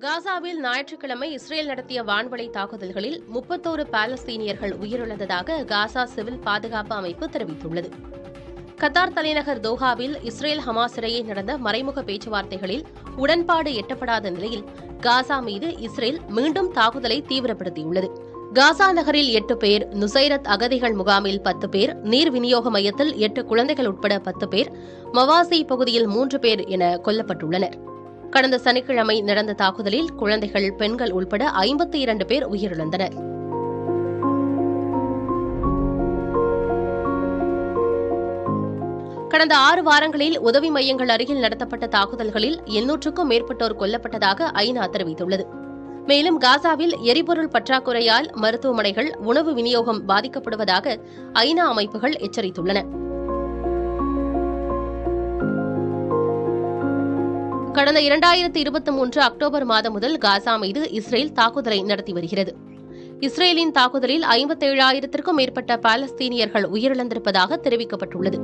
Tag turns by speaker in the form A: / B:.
A: காசாவில் ஞாயிற்றுக்கிழமை இஸ்ரேல் நடத்திய வான்வழி தாக்குதல்களில் 31 பாலஸ்தீனியர்கள் உயிரிழந்ததாக காசா சிவில் பாதுகாப்பு அமைப்பு தெரிவித்துள்ளது. கத்தார் தலைநகர் தோஹாவில் இஸ்ரேல் ஹமாஸ் இடையே நடந்த மறைமுக பேச்சுவார்த்தைகளில் உடன்பாடு எட்டப்படாத நிலையில் காசா மீது இஸ்ரேல் மீண்டும் தாக்குதலை தீவிரப்படுத்தியுள்ளது. காசா நகரில் 8 பேர், நுசைரத் அகதிகள் முகாமில் 10 பேர், நீர் விநியோக மையத்தில் 8 குழந்தைகள் உட்பட 10 பேர், மவாசி பகுதியில் 3 பேர் என கொல்லப்பட்டுள்ளனர். கடந்த சனிக்கிழமை நடந்த தாக்குதலில் குழந்தைகள், பெண்கள் உட்பட 52 பேர் உயிரிழந்தனர். கடந்த 6 வாரங்களில் உதவி மையங்கள் அருகில் நடத்தப்பட்ட தாக்குதல்களில் 800க்கும் மேற்பட்டோர் கொல்லப்பட்டதாக ஐநா தெரிவித்துள்ளது. மேலும் காசாவில் எரிபொருள் பற்றாக்குறையால் மருத்துவமனைகள், உணவு விநியோகம் பாதிக்கப்படுவதாக ஐநா அமைப்புகள் எச்சரித்துள்ளன. கடந்த 2023 அக்டோபர் மாதம் முதல் காசா மீது இஸ்ரேல் தாக்குதலை நடத்தி வருகிறது. இஸ்ரேலின் தாக்குதலில் 57,000க்கும் மேற்பட்ட பாலஸ்தீனியர்கள் உயிரிழந்திருப்பதாக தெரிவிக்கப்பட்டுள்ளது.